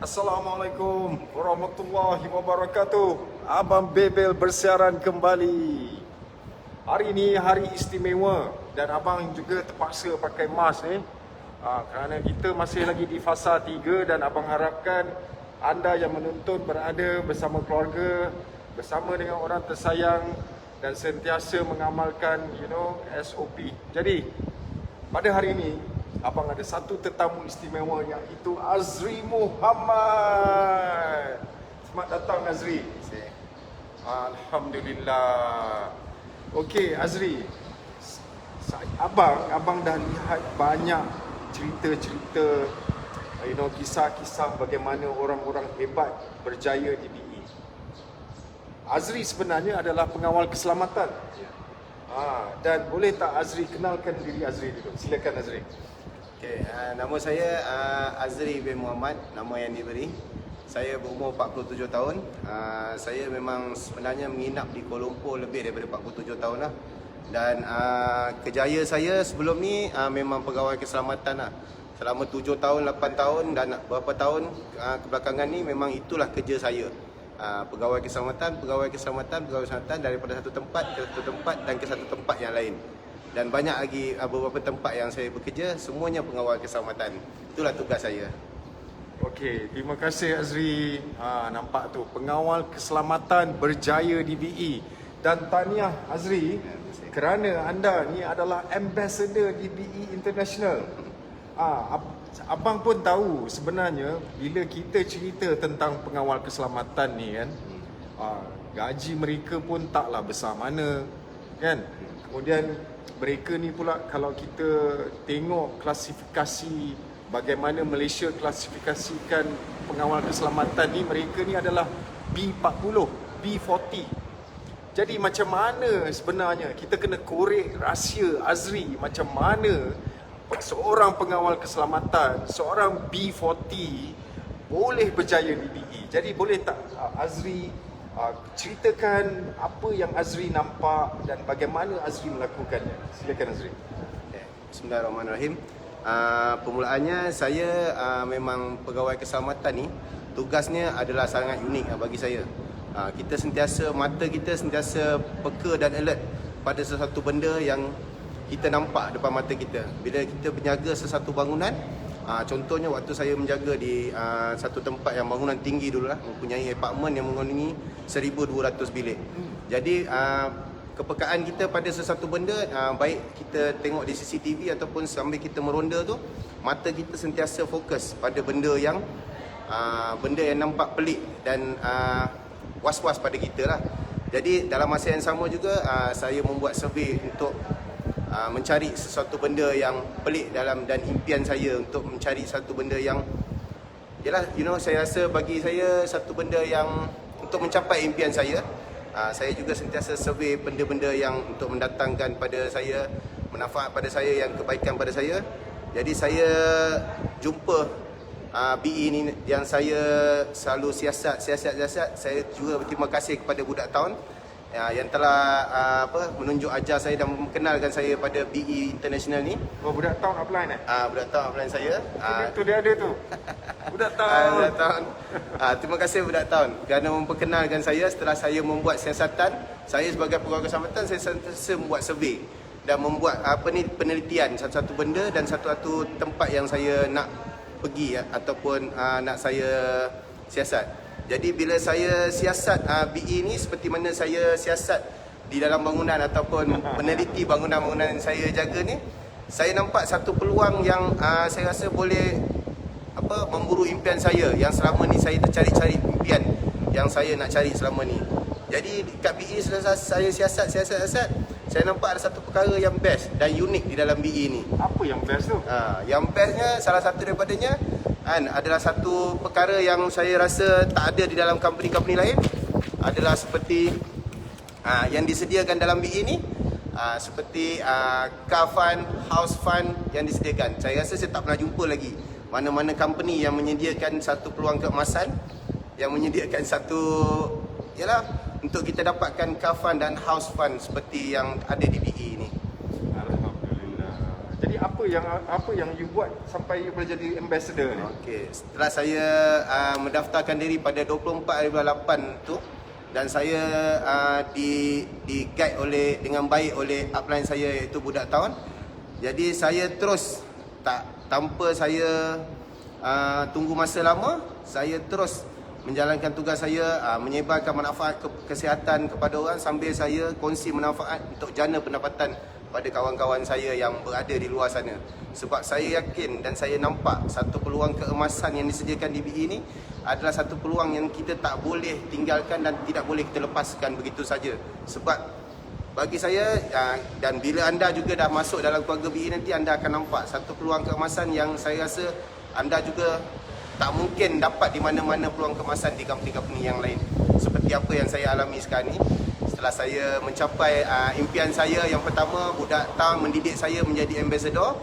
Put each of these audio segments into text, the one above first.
Assalamualaikum warahmatullahi wabarakatuh. Abang Bebel bersiaran kembali. Hari ini hari istimewa dan abang juga terpaksa pakai mask ni kerana kita masih lagi di fasa 3 dan abang harapkan anda yang menonton berada bersama keluarga, bersama dengan orang tersayang dan sentiasa mengamalkan SOP. Jadi pada hari ini abang ada satu tetamu istimewa iaitu Azri Muhammad. Selamat datang Azri. Alhamdulillah. Okey Azri, abang dah lihat banyak cerita-cerita, kisah-kisah bagaimana orang-orang hebat berjaya di BE. Azri sebenarnya adalah pengawal keselamatan. Dan boleh tak Azri kenalkan diri Azri dulu? Silakan Azri. Okay, nama saya Azri bin Muhammad, nama yang diberi. Saya berumur 47 tahun. Saya memang sebenarnya menginap di Kuala Lumpur lebih daripada 47 tahun lah. Dan kejaya saya sebelum ni memang pegawai keselamatan lah. Selama 7 tahun, 8 tahun dan beberapa tahun kebelakangan ni memang itulah kerja saya. Pegawai keselamatan daripada satu tempat ke satu tempat dan ke satu tempat yang lain. Dan banyak lagi beberapa tempat yang saya bekerja, semuanya pengawal keselamatan. Itulah tugas saya. Okey, terima kasih Azri. Nampak tu, pengawal keselamatan berjaya di BE. Dan tahniah Azri kerana anda ni adalah ambassador di BE International. Abang pun tahu sebenarnya bila kita cerita tentang pengawal keselamatan ni kan, gaji mereka pun taklah besar mana kan. Kemudian mereka ni pula kalau kita tengok klasifikasi bagaimana Malaysia klasifikasikan pengawal keselamatan ni, mereka ni adalah B40, B40. Jadi macam mana sebenarnya kita kena korek rahsia Azri, macam mana seorang pengawal keselamatan, seorang B40 boleh berjaya di BE. Jadi boleh tak Azri ceritakan apa yang Azri nampak dan bagaimana Azri melakukannya. Silakan Azri. Okay. Bismillahirrahmanirrahim. Permulaannya saya memang pegawai keselamatan ni tugasnya adalah sangat unik bagi saya. Mata kita sentiasa peka dan alert pada sesuatu benda yang kita nampak depan mata kita. Bila kita menjaga sesuatu bangunan, contohnya waktu saya menjaga di satu tempat yang bangunan tinggi dulu lah, mempunyai apartmen yang mengandungi 1,200 bilik. Jadi kepekaan kita pada sesuatu benda, baik kita tengok di CCTV ataupun sambil kita meronda tu, mata kita sentiasa fokus pada benda yang nampak pelik dan was-was pada kita lah. Jadi dalam masa yang sama juga saya membuat survey untuk mencari sesuatu benda yang pelik dan impian saya untuk mencari satu benda yang saya rasa bagi saya satu benda yang untuk mencapai impian saya. Saya juga sentiasa survey benda-benda yang untuk mendatangkan pada saya manfaat pada saya, yang kebaikan pada saya. Jadi saya jumpa BE ni yang saya selalu siasat. Saya juga berterima kasih kepada Budak Town yang telah menunjuk ajar saya dan memkenalkan saya pada BE International ni. Oh, Budak Town upline Budak Town upline saya. Itu dia ada tu. Budak Town. Budak Town. Terima kasih Budak Town kerana memperkenalkan saya setelah saya membuat siasatan. Saya sebagai pegawai keselamatan, saya sentiasa membuat survey dan membuat penelitian satu-satu benda dan satu-satu tempat yang saya nak pergi ataupun nak saya siasat. Jadi bila saya siasat BE ni, seperti mana saya siasat di dalam bangunan ataupun meneliti bangunan-bangunan yang saya jaga ni, saya nampak satu peluang yang saya rasa boleh memburu impian saya yang selama ni saya tercari-cari impian yang saya nak cari selama ni. Jadi dekat BE setelah saya siasat, saya nampak ada satu perkara yang best dan unik di dalam BE ni. Apa yang best tu? Yang bestnya, salah satu daripadanya adalah satu perkara yang saya rasa tak ada di dalam company-company lain, adalah seperti yang disediakan dalam BE ni, seperti car fund, house fund yang disediakan. Saya rasa saya tak pernah jumpa lagi mana-mana company yang menyediakan satu peluang keemasan, yang menyediakan satu untuk kita dapatkan car fund dan house fund seperti yang ada di BE ni. Alhamdulillah. Jadi apa yang you buat sampai you boleh jadi ambassador ni? Okey, setelah saya mendaftarkan diri pada 24 bulan 8 tu, dan saya di guide dengan baik oleh upline saya iaitu Budak Town. Jadi saya terus tanpa saya tunggu masa lama, saya terus menjalankan tugas saya, menyebarkan manfaat kesihatan kepada orang sambil saya kongsi manfaat untuk jana pendapatan pada kawan-kawan saya yang berada di luar sana. Sebab saya yakin dan saya nampak satu peluang keemasan yang disediakan di BE ini adalah satu peluang yang kita tak boleh tinggalkan dan tidak boleh kita lepaskan begitu saja. Sebab bagi saya, dan bila anda juga dah masuk dalam keluarga BE nanti, anda akan nampak satu peluang keemasan yang saya rasa anda juga tak mungkin dapat di mana-mana peluang keemasan di company-company yang lain. Seperti apa yang saya alami sekarang ni. Setelah saya mencapai impian saya yang pertama, Budak Town mendidik saya menjadi ambassador.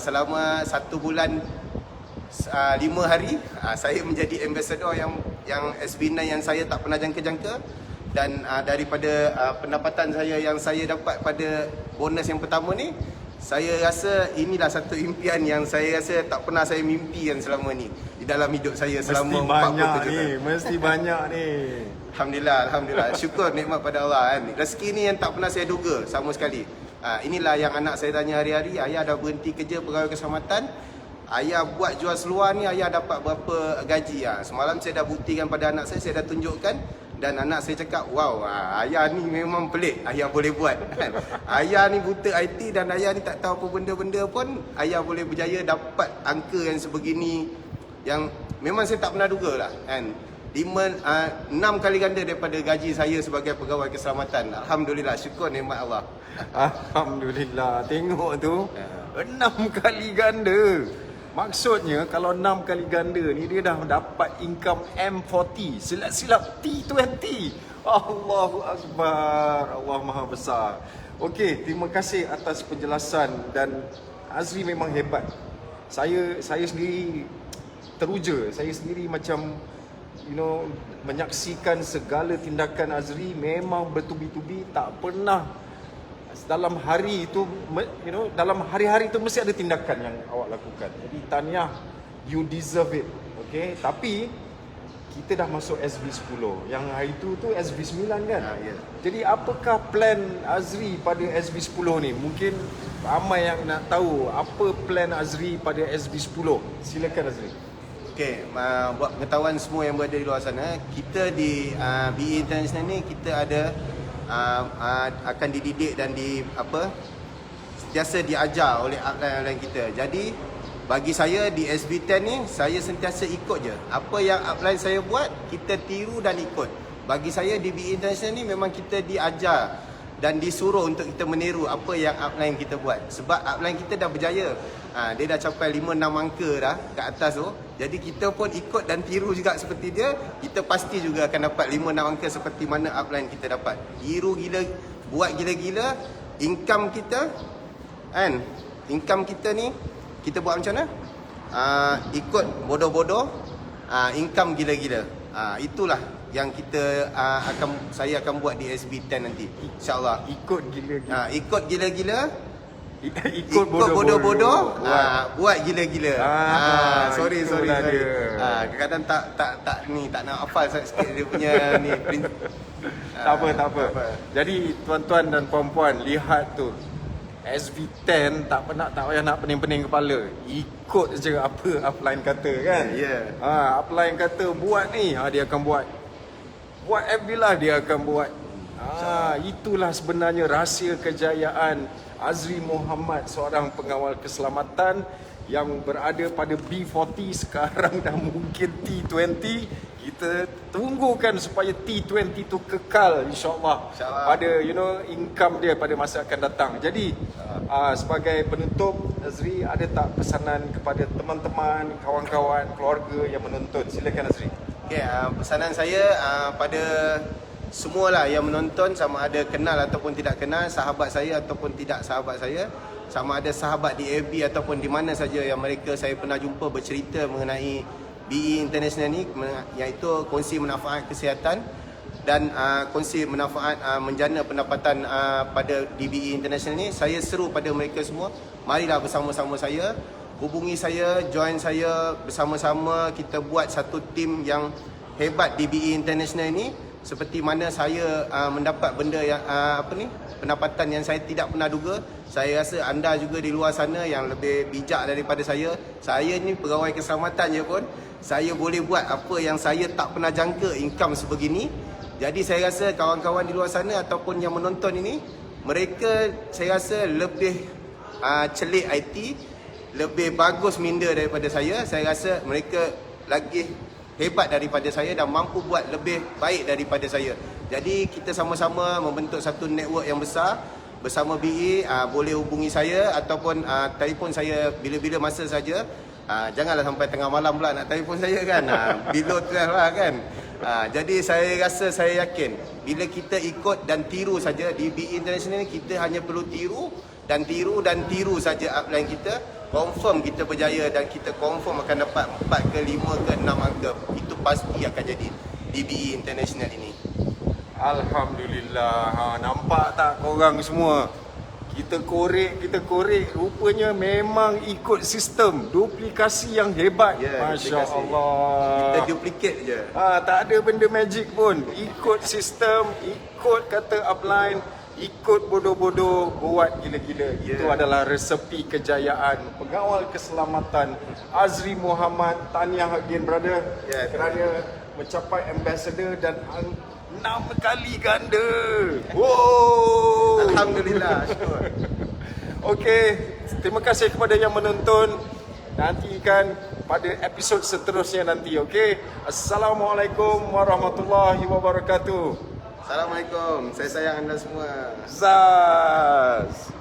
Selama 1 bulan 5 hari, saya menjadi ambassador yang SB9 yang saya tak pernah jangka-jangka. Dan daripada pendapatan saya yang saya dapat pada bonus yang pertama ni, saya rasa inilah satu impian yang saya rasa tak pernah saya mimpikan selama ni di dalam hidup saya selama 47 tahun. Mesti banyak ni. Alhamdulillah. Syukur nikmat pada Allah kan. Rezeki ni yang tak pernah saya duga sama sekali. Inilah yang anak saya tanya hari-hari, ayah dah berhenti kerja pegawai keselamatan. Ayah buat jual seluar ni, ayah dapat berapa gaji. Semalam saya dah buktikan pada anak saya dah tunjukkan. Dan anak saya cakap, wow, ayah ni memang pelik, ayah boleh buat kan. Ayah ni buta IT dan ayah ni tak tahu apa benda-benda pun, ayah boleh berjaya dapat angka yang sebegini, yang memang saya tak pernah duga lah kan. 6 kali ganda daripada gaji saya sebagai pegawai keselamatan. Alhamdulillah, syukur nikmat Allah. Alhamdulillah, tengok tu 6 kali ganda. Maksudnya kalau 6 kali ganda ni dia dah dapat income M40, silap-silap T20. Allahu Akbar, Allah Maha Besar. Okey, terima kasih atas penjelasan dan Azri memang hebat. Saya sendiri teruja, saya sendiri macam menyaksikan segala tindakan Azri memang bertubi-tubi, tak pernah dalam hari itu, dalam hari-hari itu mesti ada tindakan yang awak lakukan. Jadi tahniah, you deserve it. Okay, tapi kita dah masuk SB10. Yang hari itu tu SB9 kan? Yeah. Jadi apakah plan Azri pada SB10 ni? Mungkin ramai yang nak tahu apa plan Azri pada SB10. Silakan Azri. Okey, buat pengetahuan semua yang berada di luar sana, kita di BE International ni kita ada akan dididik dan sentiasa diajar oleh upline kita. Jadi bagi saya di SB10 ni, saya sentiasa ikut je. Apa yang upline saya buat, kita tiru dan ikut. Bagi saya di BE International ni memang kita diajar dan disuruh untuk kita meniru apa yang upline kita buat. Sebab upline kita dah berjaya. Dia dah capai 5-6 angka dah kat atas tu. Jadi kita pun ikut dan tiru juga seperti dia. Kita pasti juga akan dapat 5-6 angka seperti mana upline kita dapat. Tiru gila, buat gila-gila. Income kita kan, income kita ni kita buat macam mana? Ikut bodoh-bodoh, income gila-gila. Itulah yang saya akan buat di SB10 nanti, insya-Allah. Ikut gila-gila. Ikut gila-gila. Ikut bodoh-bodoh, buat gila-gila. Sorry. Kadang-kadang tak nak hafal sikit dia punya ni. Tak apa. Jadi tuan-tuan dan puan-puan, lihat tu. SB10 tak payah nak pening-pening kepala. Ikut je apa upline kata kan? Ya. Upline kata buat ni, dia akan buat. Buat FB lah dia akan buat. Itulah sebenarnya rahsia kejayaan Azri Muhammad, seorang pengawal keselamatan yang berada pada B40, sekarang dah mungkin T20. Kita tunggukan supaya T20 tu kekal insya-Allah pada income dia pada masa akan datang. Jadi sebagai penutup, Azri ada tak pesanan kepada teman-teman, kawan-kawan, keluarga yang menonton? Silakan Azri. Okey, pesanan saya pada semualah yang menonton, sama ada kenal ataupun tidak kenal, sahabat saya ataupun tidak sahabat saya, sama ada sahabat di FB ataupun di mana saja yang saya pernah jumpa bercerita mengenai BE International ni, iaitu kongsi manfaat kesihatan. dan kongsi manfaat menjana pendapatan pada DBE International ni. Saya seru pada mereka semua, marilah bersama-sama saya, hubungi saya, join saya, bersama-sama kita buat satu tim yang hebat DBE International ni. Seperti mana saya mendapat benda yang pendapatan yang saya tidak pernah duga. Saya rasa anda juga di luar sana yang lebih bijak daripada saya. Saya ni pegawai keselamatan je pun, saya boleh buat apa yang saya tak pernah jangka, income sebegini. Jadi saya rasa kawan-kawan di luar sana ataupun yang menonton ini, mereka saya rasa lebih celik IT, lebih bagus minda daripada saya. Saya rasa mereka lagi hebat daripada saya dan mampu buat lebih baik daripada saya. Jadi kita sama-sama membentuk satu network yang besar bersama BE. Boleh hubungi saya ataupun telefon saya bila-bila masa saja. Janganlah sampai tengah malam pula nak telefon saya kan. Below 12 lah kan. Jadi saya rasa, saya yakin bila kita ikut dan tiru saja di BE International ni, kita hanya perlu tiru dan tiru saja upline kita, confirm kita berjaya dan kita confirm akan dapat 4 ke 5 ke 6 angka. Itu pasti akan jadi di BE International ini. Alhamdulillah. Nampak tak korang semua? Kita korek, rupanya memang ikut sistem duplikasi yang hebat. Masya duplikasi. Allah. Kita duplicate je. Tak ada benda magic pun. Ikut sistem, ikut kata upline, ikut bodoh-bodoh, buat gila-gila. Itu adalah resepi kejayaan pengawal keselamatan Azri Muhammad. Tahniah again brother, kerana mencapai ambassador dan 6 kali ganda. Wow. Alhamdulillah, syukur. Okey, terima kasih kepada yang menonton. Nantikan pada episod seterusnya nanti, okey? Assalamualaikum warahmatullahi wabarakatuh. Assalamualaikum. Saya sayang anda semua. Zaz.